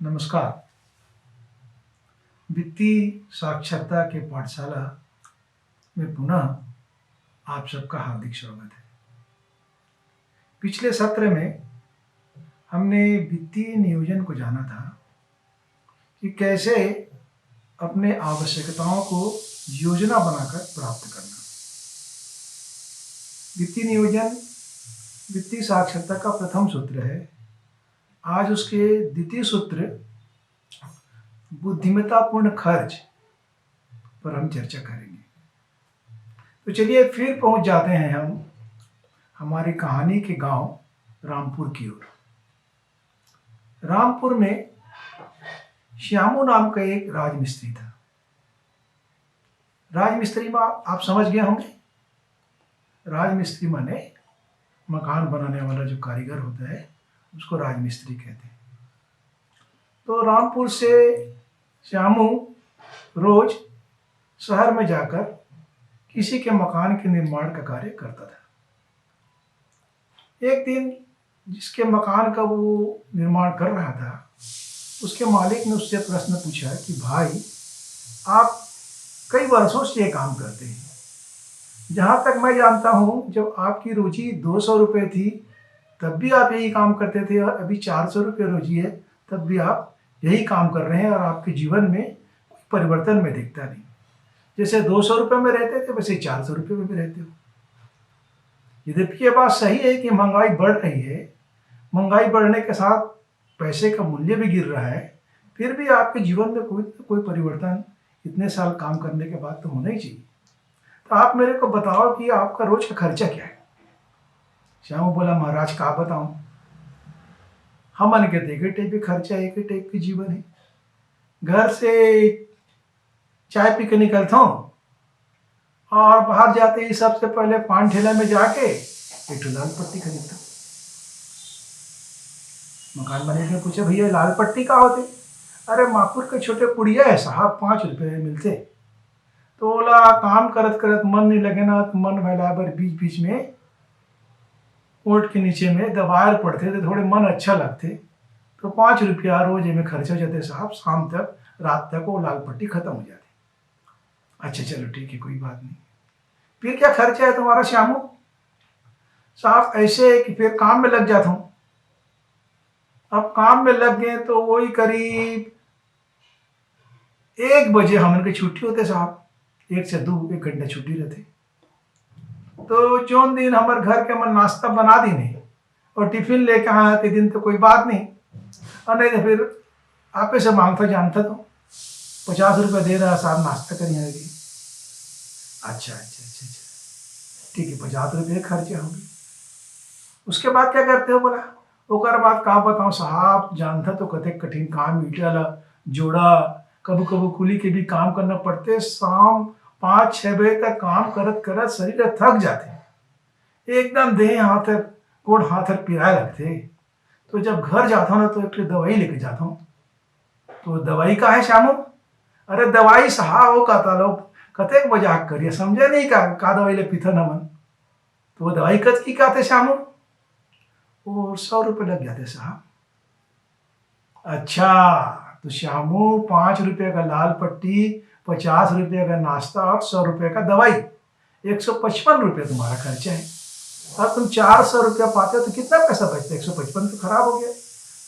नमस्कार। वित्तीय साक्षरता के पाठशाला में पुनः आप सबका हार्दिक स्वागत है। पिछले सत्र में हमने वित्तीय नियोजन को जाना था कि कैसे अपने आवश्यकताओं को योजना बनाकर प्राप्त करना। वित्तीय नियोजन वित्तीय साक्षरता का प्रथम सूत्र है। आज उसके द्वितीय सूत्र बुद्धिमत्तापूर्ण खर्च पर हम चर्चा करेंगे। तो चलिए फिर पहुंच जाते हैं हम हमारी कहानी के गांव रामपुर की ओर। रामपुर में श्यामू नाम का एक राजमिस्त्री था। राजमिस्त्री में आप समझ गए होंगे, राजमिस्त्री माने मकान बनाने वाला जो कारीगर होता है उसको राजमिस्त्री कहते हैं। तो रामपुर से श्यामू रोज शहर में जाकर किसी के मकान के निर्माण का कार्य करता था। एक दिन जिसके मकान का वो निर्माण कर रहा था, उसके मालिक ने उससे प्रश्न पूछा कि भाई, आप कई वर्षों से ये काम करते हैं। जहाँ तक मैं जानता हूँ, जब आपकी रोजी 200 रुपये थी तब भी आप यही काम करते थे, और अभी 400 रुपये रोजी है तब भी आप यही काम कर रहे हैं, और आपके जीवन में कोई परिवर्तन में दिखता नहीं। जैसे 200 रुपये में रहते थे वैसे 400 रुपये में भी रहते हो। यद्यपि ये बात सही है कि महंगाई बढ़ रही है, महंगाई बढ़ने के साथ पैसे का मूल्य भी गिर रहा है, फिर भी आपके जीवन में कोई परिवर्तन इतने साल काम करने के बाद तो होना ही चाहिए। तो आप मेरे को बताओ कि आपका रोज का खर्चा क्या है। श्यामू बोला, महाराज का बताऊं, हमन के एक टाइप के खर्चा, एक ही टाइप के जीवन है। घर से चाय पी के निकलता हूँ और बाहर जाते ही सबसे पहले पान ठेला में जाके एक लाल पट्टी खरीदता। मकान मालिक ने पूछा, भैया लाल पट्टी का होते? अरे मापुर के छोटे पुड़िया है साहब, 5 रुपये में मिलते। तो बोला, काम करत करत मन नहीं लगे ना, तो मन बराबर बीच बीच में ओट के नीचे में दबार पड़ते थे, थोड़े मन अच्छा लगते। तो 5 रुपया रोज में खर्च हो जाते साहब, शाम तक रात तक वो लाल पट्टी खत्म हो जाती। अच्छा चलो ठीक है, कोई बात नहीं। फिर क्या खर्चा है तुम्हारा श्यामू? साहब ऐसे है कि फिर काम में लग जाता हूँ। अब काम में लग गए तो वही करीब 1 बजे हमन की छुट्टी होते साहब, 1 से 2 1 घंटा छुट्टी रहते। तो जोन दिन हमारे घर के मन नाश्ता बना दी नहीं और टिफिन लेके आते दिन तो कोई बात नहीं, और नहीं तो फिर आपे से मांगता जानता तो 50 रुपये दे रहा साहब, नाश्ता करिए। अच्छा, ठीक है, 50 रुपये खर्चे होंगे। उसके बाद क्या करते हो? बोला, ओकर बाद का बताऊँ साहब, जानता तो कते कठिन काम, ईटा जोड़ा, कभी कभी कुली के भी काम करना पड़ते। शाम 5-6 बजे तक काम करत करत शरीर थक जाते, एकदम देह हाथ गोड़ हाथ पिराए लगते। तो जब घर जाता हूँ ना तो एक दवाई लेके जाता हूँ। तो दवाई का है श्यामू? अरे दवाई साहब वो कहता लो, कतेक मजाक करिए, समझे नहीं का दवाई ले पीथा न मन। तो वो दवाई कत की कहते श्यामू? वो 100 रुपये लग जाते साहब। अच्छा, तो श्यामू 5 रुपये का लाल पट्टी, 50 रुपये का नाश्ता और 100 रुपये का दवाई, 155 रुपये तुम्हारा खर्चा है। अब तुम 400 रुपया पाते हो तो कितना पैसा बचता है? 155 तो खराब हो गया।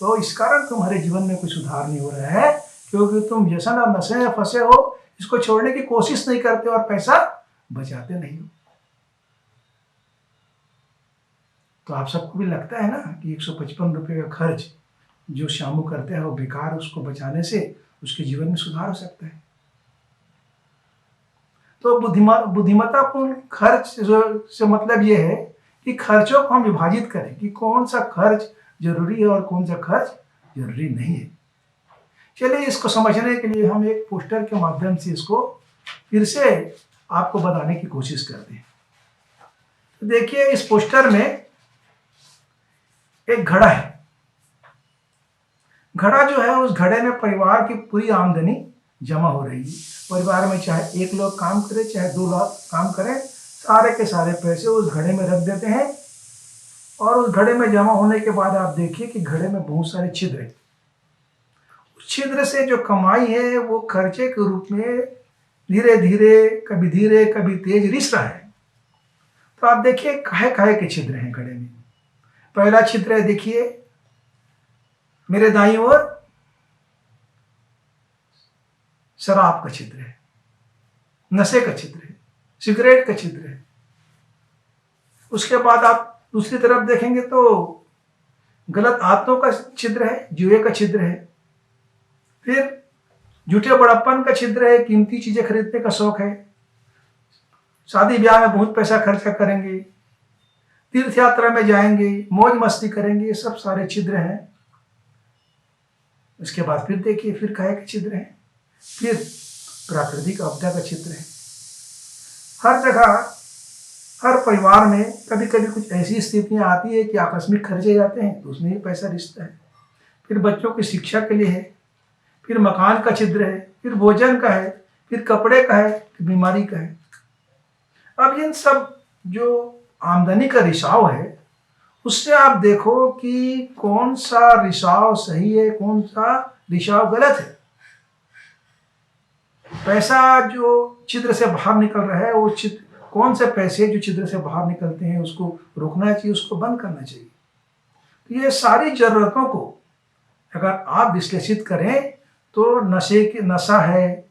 तो इस कारण तुम्हारे जीवन में कोई सुधार नहीं हो रहा है, क्योंकि तुम व्यसन और नशे में फंसे हो, इसको छोड़ने की कोशिश नहीं करते और पैसा बचाते नहीं हो। तो आप सबको भी लगता है ना कि 155 रुपये का खर्च जो श्यामू करते हैं वो बेकार, उसको बचाने से उसके जीवन में सुधार हो सकता है। तो बुद्धिमत्तापूर्ण खर्च से मतलब ये है कि खर्चों को हम विभाजित करें कि कौन सा खर्च जरूरी है और कौन सा खर्च जरूरी नहीं है। चलिए, इसको समझने के लिए हम एक पोस्टर के माध्यम से इसको फिर से आपको बताने की कोशिश करते हैं। तो देखिए, इस पोस्टर में एक घड़ा है। घड़ा जो है, उस घड़े में परिवार की पूरी आमदनी जमा हो रही है। परिवार में चाहे 1 लोग काम करे चाहे 2 लोग काम करें, सारे के सारे पैसे उस घड़े में रख देते हैं। और उस घड़े में जमा होने के बाद आप देखिए कि घड़े में बहुत सारे छिद्र हैं। छिद्र से जो कमाई है वो खर्चे के रूप में धीरे धीरे कभी तेज रिस रहा है। तो आप देखिए काहे काहे के छिद्र हैं घड़े में। पहला छिद्र है, देखिए मेरे दाईं ओर शराब का छिद्र है, नशे का छिद्र है, सिगरेट का छिद्र है। उसके बाद आप दूसरी तरफ देखेंगे तो गलत आदतों का छिद्र है, जुए का छिद्र है। फिर झूठे बड़प्पन का छिद्र है, कीमती चीजें खरीदने का शौक है, शादी ब्याह में बहुत पैसा खर्चा करेंगे, तीर्थ यात्रा में जाएंगे, मौज मस्ती करेंगे, ये सब सारे छिद्र हैं। उसके बाद फिर देखिए फिर काहे के छिद्र हैं, फिर प्राकृतिक आपदा का छिद्र है। हर जगह हर परिवार में कभी कभी कुछ ऐसी स्थितियां आती है कि आकस्मिक खर्चे जाते हैं तो उसमें ही पैसा रिश्ता है। फिर बच्चों की शिक्षा के लिए है, फिर मकान का छिद्र है, फिर भोजन का है, फिर कपड़े का है, फिर बीमारी का है। अब इन सब जो आमदनी का रिसाव है उससे आप देखो कि कौन सा रिसाव सही है, कौन सा रिसाव गलत है। पैसा जो छिद्र से बाहर निकल रहा है वो छिद्र, कौन से पैसे जो छिद्र से बाहर निकलते हैं उसको रोकना चाहिए, उसको बंद करना चाहिए। तो ये सारी जरूरतों को अगर आप विश्लेषित करें तो नशा है,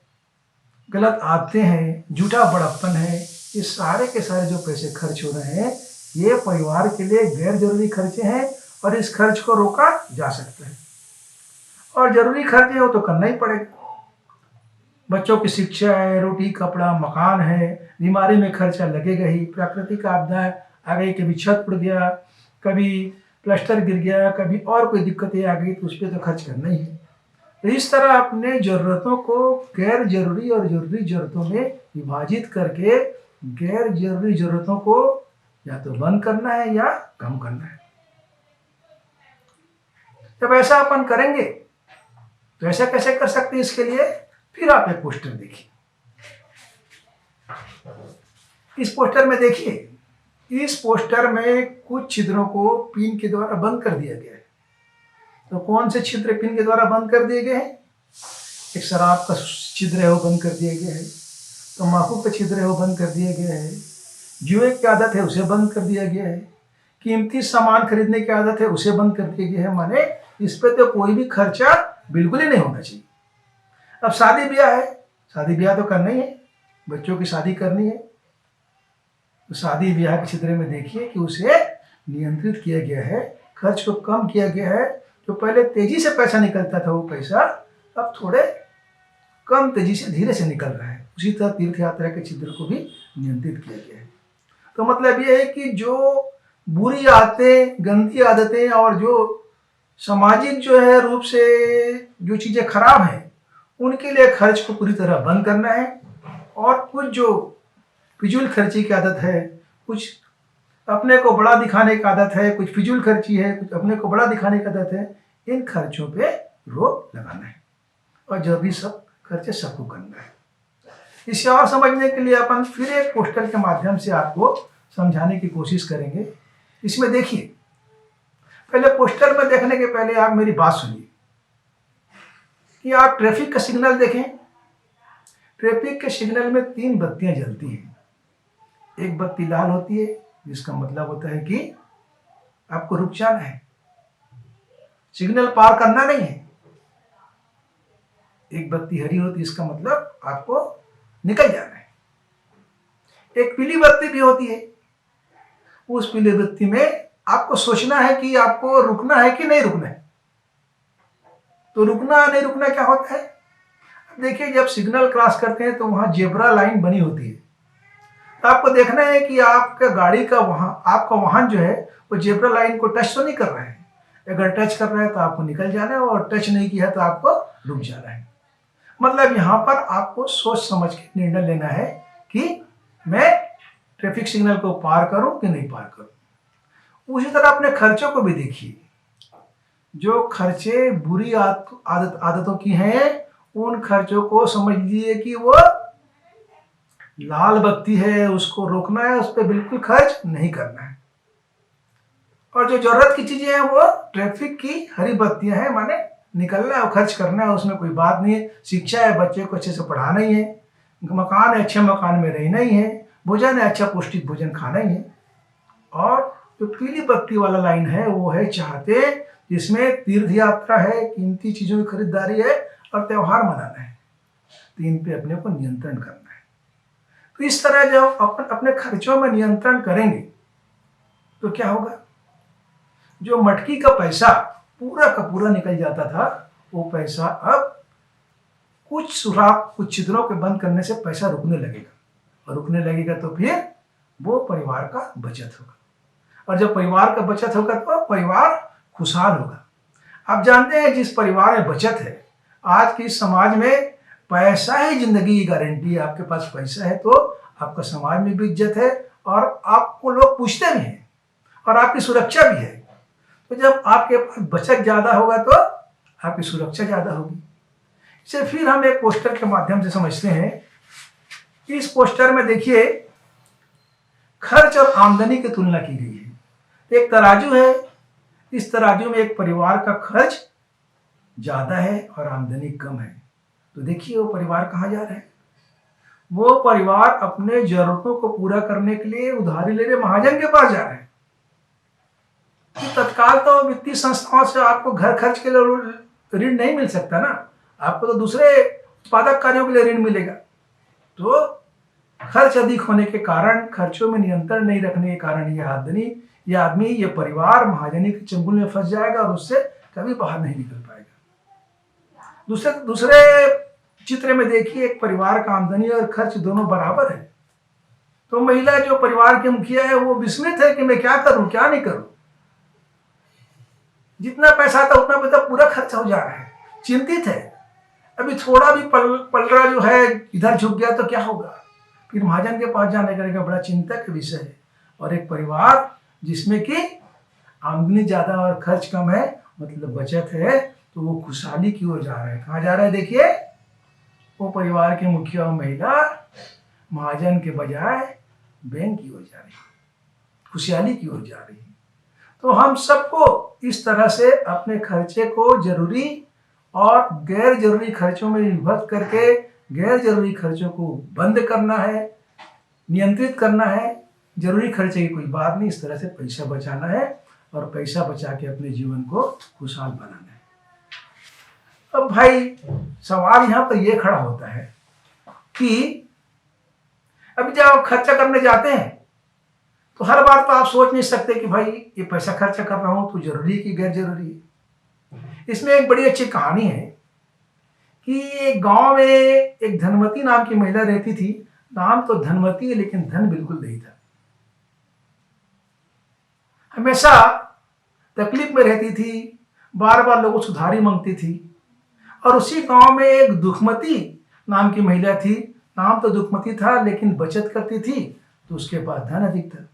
गलत आदतें हैं, झूठा बड़प्पन है, ये सारे के सारे जो पैसे खर्च हो रहे हैं ये परिवार के लिए गैर जरूरी खर्चे हैं और इस खर्च को रोका जा सकता है। और जरूरी खर्चे हो तो करना ही पड़ेगा। बच्चों की शिक्षा है, रोटी कपड़ा मकान है, बीमारी में खर्चा लगेगा ही, प्राकृतिक आपदा आ गई, कभी छत उड़ गया, कभी प्लास्टर गिर गया, कभी और कोई दिक्कतें आ गई तो उस पर तो खर्च करना ही है। तो इस तरह अपने जरूरतों को गैर जरूरी और जरूरी जरूरतों में विभाजित करके गैर जरूरी जरूरतों को या तो बंद करना है या कम करना है। जब ऐसा अपन करेंगे तो ऐसा कैसे कर सकते हैं, इसके लिए फिर आप एक पोस्टर देखिए। इस पोस्टर में देखिए, इस पोस्टर में कुछ छिद्रों को पिन के द्वारा बंद कर दिया गया है। तो कौन से छिद्र पिन के द्वारा बंद कर दिए गए हैं? एक शराब का छिद्र है वो बंद कर दिया गया है, तम्बाकू का छिद्र है वो बंद कर दिया गया है, जुए की आदत है उसे बंद कर दिया गया है, कीमती सामान खरीदने की आदत है उसे बंद कर दिया गया है। माने इस पे तो कोई भी खर्चा बिल्कुल ही नहीं होना चाहिए। अब शादी ब्याह है, शादी ब्याह तो करना ही है, बच्चों की शादी करनी है, तो शादी ब्याह के छिद्र में देखिए कि उसे नियंत्रित किया गया है, खर्च को कम किया गया है। जो पहले तेजी से पैसा निकलता था वो पैसा अब थोड़े कम तेजी से धीरे से निकल रहा है। उसी तरह तीर्थ यात्रा के छिद्र को भी नियंत्रित किया गया है। तो मतलब ये है कि जो बुरी आदतें, गंदी आदतें और जो सामाजिक जो है रूप से जो चीज़ें खराब हैं उनके लिए खर्च को पूरी तरह बंद करना है। और कुछ जो फिजूल खर्ची की आदत है, कुछ अपने को बड़ा दिखाने की आदत है, कुछ फिजूल खर्ची है, कुछ अपने को बड़ा दिखाने की आदत है, इन खर्चों पे रोक लगाना है और जो भी सब खर्चे सबको करना है। इसे और समझने के लिए अपन फिर एक पोस्टर के माध्यम से आपको समझाने की कोशिश करेंगे। इसमें देखिए, पहले पोस्टर में देखने के पहले आप मेरी बात सुनिए कि आप ट्रैफिक का सिग्नल देखें। ट्रैफिक के सिग्नल में 3 बत्तियां जलती हैं। एक बत्ती लाल होती है जिसका मतलब होता है कि आपको रुक जाना है, सिग्नल पार करना नहीं है। एक बत्ती हरी होती है, इसका मतलब आपको निकल जाना है। एक पीली बत्ती भी होती है, उस पीली बत्ती में आपको सोचना है कि आपको रुकना है कि नहीं रुकना है। तो रुकना नहीं रुकना क्या होता है? देखिए, जब सिग्नल क्रॉस करते हैं तो वहां जेब्रा लाइन बनी होती है, तो आपको देखना है कि आपका गाड़ी का आपका वाहन जो है वो जेब्रा लाइन को टच तो नहीं कर रहा है। अगर टच कर रहा है तो आपको निकल जाना है और टच नहीं किया तो आपको रुक जाना है। मतलब यहाँ पर आपको सोच समझ के निर्णय लेना है कि मैं ट्रैफिक सिग्नल को पार करूं कि नहीं पार करूं। उसी तरह अपने खर्चों को भी देखिए। जो खर्चे बुरी आदतों की हैं उन खर्चों को समझ लीजिए कि वो लाल बत्ती है, उसको रोकना है, उस पर बिल्कुल खर्च नहीं करना है। और जो जरूरत की चीजें हैं वो ट्रैफिक की हरी बत्तियां हैं, माने निकलना है और खर्च करना है, उसमें कोई बात नहीं है। शिक्षा है, बच्चे को अच्छे से पढ़ाना ही है, मकान है, अच्छे मकान में रहना ही है, भोजन है, अच्छा पौष्टिक भोजन खाना ही है। और जो पीली पत्ती वाला लाइन है वो है चाहते, जिसमें तीर्थ यात्रा है, कीमती चीज़ों की खरीदारी है और त्यौहार मनाना है। तो इन पे अपने को नियंत्रण करना है। तो इस तरह जब अपने खर्चों में नियंत्रण करेंगे तो क्या होगा, जो मटकी का पैसा पूरा का पूरा निकल जाता था, वो पैसा अब कुछ सुराख, कुछ छिद्रों के बंद करने से पैसा रुकने लगेगा। और रुकने लगेगा तो फिर वो परिवार का बचत होगा। और जब परिवार का बचत होगा तो परिवार खुशहाल होगा। आप जानते हैं, जिस परिवार में बचत है, आज के इस समाज में पैसा ही जिंदगी की गारंटी है। आपके पास पैसा है तो आपका समाज में भी इज्जत है और आपको लोग पूछते भी हैं और आपकी सुरक्षा भी है। तो जब आपके पास बचत ज्यादा होगा तो आपकी सुरक्षा ज्यादा होगी। इसे फिर हम एक पोस्टर के माध्यम से समझते हैं। इस पोस्टर में देखिए, खर्च और आमदनी की तुलना की गई है। एक तराजू है, इस तराजू में एक परिवार का खर्च ज्यादा है और आमदनी कम है। तो देखिए वो परिवार कहाँ जा रहा है। वो परिवार अपने जरूरतों को पूरा करने के लिए उधारी लेने महाजन के पास जा रहा है। कि तत्काल तो वित्तीय संस्थाओं से आपको घर खर्च के लिए ऋण नहीं मिल सकता ना, आपको तो दूसरे उत्पादक कार्यों के लिए ऋण मिलेगा। तो खर्च अधिक होने के कारण, खर्चों में नियंत्रण नहीं रखने के कारण ये आदमी, ये परिवार महाजनी के चंगुल में फंस जाएगा और उससे कभी बाहर नहीं निकल पाएगा। दूसरे चित्र में देखिए, एक परिवार का आमदनी और खर्च दोनों बराबर है। तो महिला जो परिवार के मुखिया है वो विस्मित है कि मैं क्या करूं, क्या नहीं करूं। जितना पैसा था उतना पैसा पूरा खर्च हो जा रहा है, चिंतित है। अभी थोड़ा भी पलड़ा जो है इधर झुक गया तो क्या होगा। फिर महाजन के पास जाने का बड़ा चिंता का विषय है। और एक परिवार जिसमें कि आमदनी ज्यादा और खर्च कम है, मतलब बचत है, तो वो खुशहाली की ओर जा रहा है। कहाँ जा रहा है देखिए, वो परिवार के मुखिया और महिला महाजन के बजाय बैंक की ओर जा रही है, खुशहाली की ओर जा रही है। तो हम सबको इस तरह से अपने खर्चे को जरूरी और गैर जरूरी खर्चों में विभक्त करके गैर जरूरी खर्चों को बंद करना है, नियंत्रित करना है। जरूरी खर्चे की कोई बात नहीं, इस तरह से पैसा बचाना है और पैसा बचा के अपने जीवन को खुशहाल बनाना है। अब भाई सवाल यहाँ पर यह खड़ा होता है कि अभी जब आप खर्चा करने जाते हैं तो हर बार तो आप सोच नहीं सकते कि भाई ये पैसा खर्चा कर रहा हूं तो जरूरी है कि गैर जरूरी है। इसमें एक बड़ी अच्छी कहानी है कि एक गांव में एक धनवती नाम की महिला रहती थी। नाम तो धनवती है लेकिन धन बिल्कुल नहीं था। हमेशा तकलीफ में रहती थी, बार बार लोगों से उधारी मांगती थी। और उसी गांव में एक दुखमती नाम की महिला थी। नाम तो दुखमती था लेकिन बचत करती थी, तो उसके पास धन अधिक था।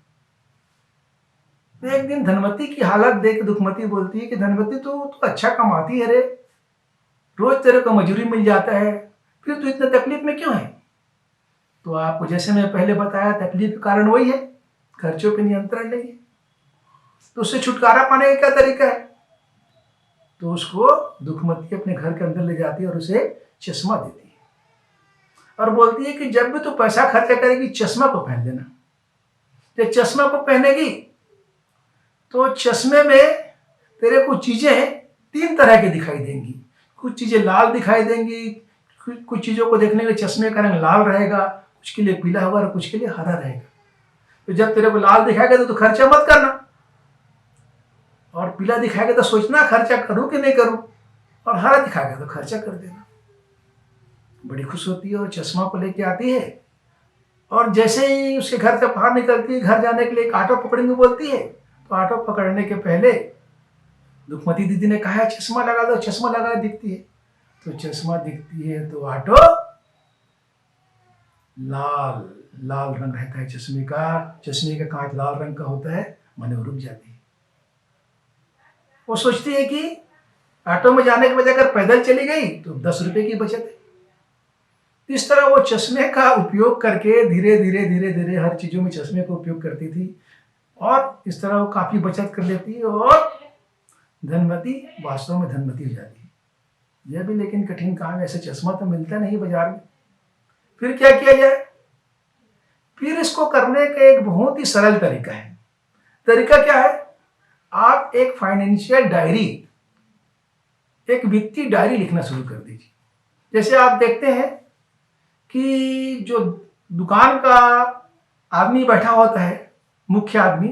तो एक दिन धनवती की हालत देख दुखमती बोलती है कि धनवती तू अच्छा कमाती है रे, रोज तेरे को मजूरी मिल जाता है, फिर तू इतने तकलीफ में क्यों है। तो आपको जैसे मैं पहले बताया, तकलीफ का कारण वही है, खर्चों पे नियंत्रण नहीं है। तो उससे छुटकारा पाने का क्या तरीका है। तो उसको दुखमती अपने घर के अंदर ले जाती है और उसे चश्मा देती है और बोलती है कि जब भी तू पैसा खर्चा करेगी चश्मा को पहन लेना। जब चश्मा को पहनेगी तो चश्मे में तेरे को चीजें 3 तरह की दिखाई देंगी। कुछ चीजें लाल दिखाई देंगी, कुछ चीजों को देखने के चश्मे का रंग लाल रहेगा, कुछ के लिए पीला होगा और कुछ के लिए हरा रहेगा। तो जब तेरे को लाल दिखाएगा तो खर्चा मत करना, और पीला दिखाएगा तो सोचना खर्चा करूं कि नहीं करूं, और हरा दिखाएगा तो खर्चा कर देना। बड़ी खुश होती है और चश्मा को लेके आती है। और जैसे ही उसके घर से बाहर निकलती है, घर जाने के लिए एक ऑटो पकड़ने बोलती है। तो ऑटो पकड़ने के पहले दुखमती दीदी ने कहा है चश्मा लगा दो, चश्मा लगा दिखती है। तो चश्मा दिखती है तो ऑटो लाल लाल रंग रहता है चश्मे का कांच लाल रंग का होता है। माने वो रुक जाती है। वो सोचती है कि ऑटो में जाने के बजाय अगर पैदल चली गई तो 10 रुपए की बचत है। इस तरह वो चश्मे का उपयोग करके धीरे धीरे हर चीजों में चश्मे का उपयोग करती थी और इस तरह वो काफी बचत कर लेती है और धनवती वास्तव में धनवती हो जाती है। यह भी लेकिन कठिन काम है, ऐसे चश्मा तो मिलता नहीं बाजार में। फिर क्या किया जाए? फिर इसको करने का एक बहुत ही सरल तरीका है। तरीका क्या है? आप एक फाइनेंशियल डायरी, एक वित्तीय डायरी लिखना शुरू कर दीजिए। जैसे आप देखते हैं कि जो दुकान का आदमी बैठा होता है, मुख्य आदमी,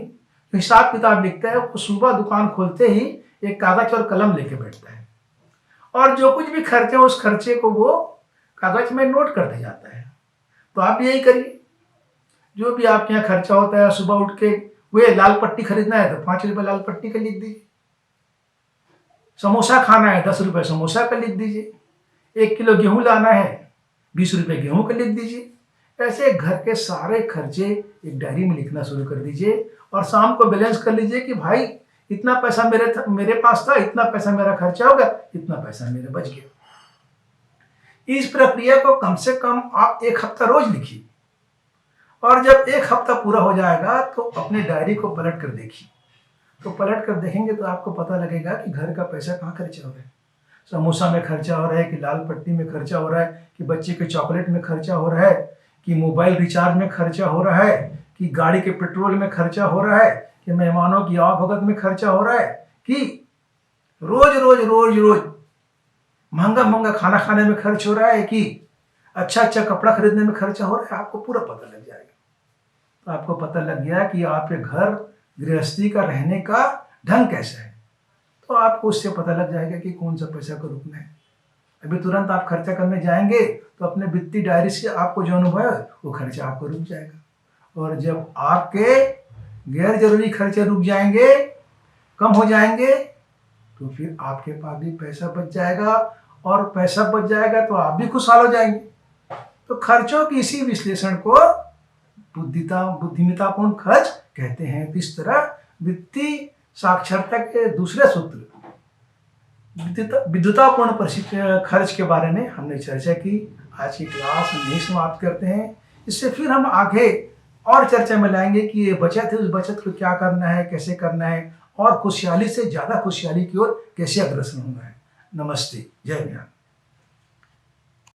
हिसाब किताब लिखता है, वो सुबह दुकान खोलते ही एक कागज और कलम लेके बैठता है और जो कुछ भी खर्चे उस खर्चे को वो कागज में नोट करते जाता है। तो आप यही करिए, जो भी आपके यहाँ खर्चा होता है, सुबह उठ के वे लाल पट्टी खरीदना है तो 5 रुपये लाल पट्टी का लिख दीजिए, समोसा खाना है 10 रुपये समोसा का लिख दीजिए, 1 किलो गेहूं लाना है 20 रुपये गेहूं का लिख दीजिए। ऐसे घर के सारे खर्चे एक डायरी में लिखना शुरू कर दीजिए और शाम को बैलेंस कर लीजिए कि भाई इतना पैसा मेरे पास था, इतना पैसा मेरा खर्चा हो गया, इतना पैसा मेरा बच गया। इस प्रक्रिया को कम से कम आप 1 हफ्ता रोज लिखिए और जब 1 हफ्ता पूरा हो जाएगा तो अपने डायरी को पलट कर देखिए। तो पलट कर देखेंगे तो आपको पता लगेगा कि घर का पैसा कहाँ खर्चा हो रहा है। समोसा में खर्चा हो रहा है कि लाल पट्टी में खर्चा हो रहा है कि बच्चे के चॉकलेट में खर्चा हो रहा है कि मोबाइल रिचार्ज में खर्चा हो रहा है कि गाड़ी के पेट्रोल में खर्चा हो रहा है कि मेहमानों की आवभगत में खर्चा हो रहा है कि रोज रोज रोज रोज महंगा महंगा खाना खाने में खर्च हो रहा है कि अच्छा अच्छा कपड़ा खरीदने में खर्चा हो रहा है। आपको पूरा पता लग जाएगा। तो आपको पता लग गया कि आपके घर गृहस्थी का रहने का ढंग कैसा है, तो आपको उससे पता लग जाएगा कि कौन सा पैसा को रुकना है। अभी तुरंत आप खर्चा करने जाएंगे तो अपने वित्तीय डायरी से आपको जो अनुभव है वो खर्चा आपको रुक जाएगा। और जब आपके गैर जरूरी खर्चे रुक जाएंगे, कम हो जाएंगे, तो फिर आपके पास भी पैसा बच जाएगा और पैसा बच जाएगा तो आप भी खुशहाल हो जाएंगे। तो खर्चों की इसी विश्लेषण को बुद्धिमत्तापूर्ण खर्च कहते हैं। तो इस तरह वित्तीय साक्षरता के दूसरे सूत्र विद्युतापूर्ण खर्च के बारे में हमने चर्चा की। आज की क्लास हम यही समाप्त करते हैं। इससे फिर हम आगे और चर्चा में लाएंगे कि ये बचत है, उस बचत को क्या करना है, कैसे करना है और खुशहाली से ज़्यादा खुशहाली की ओर कैसे अग्रसर होना है। नमस्ते, जय ज्ञान।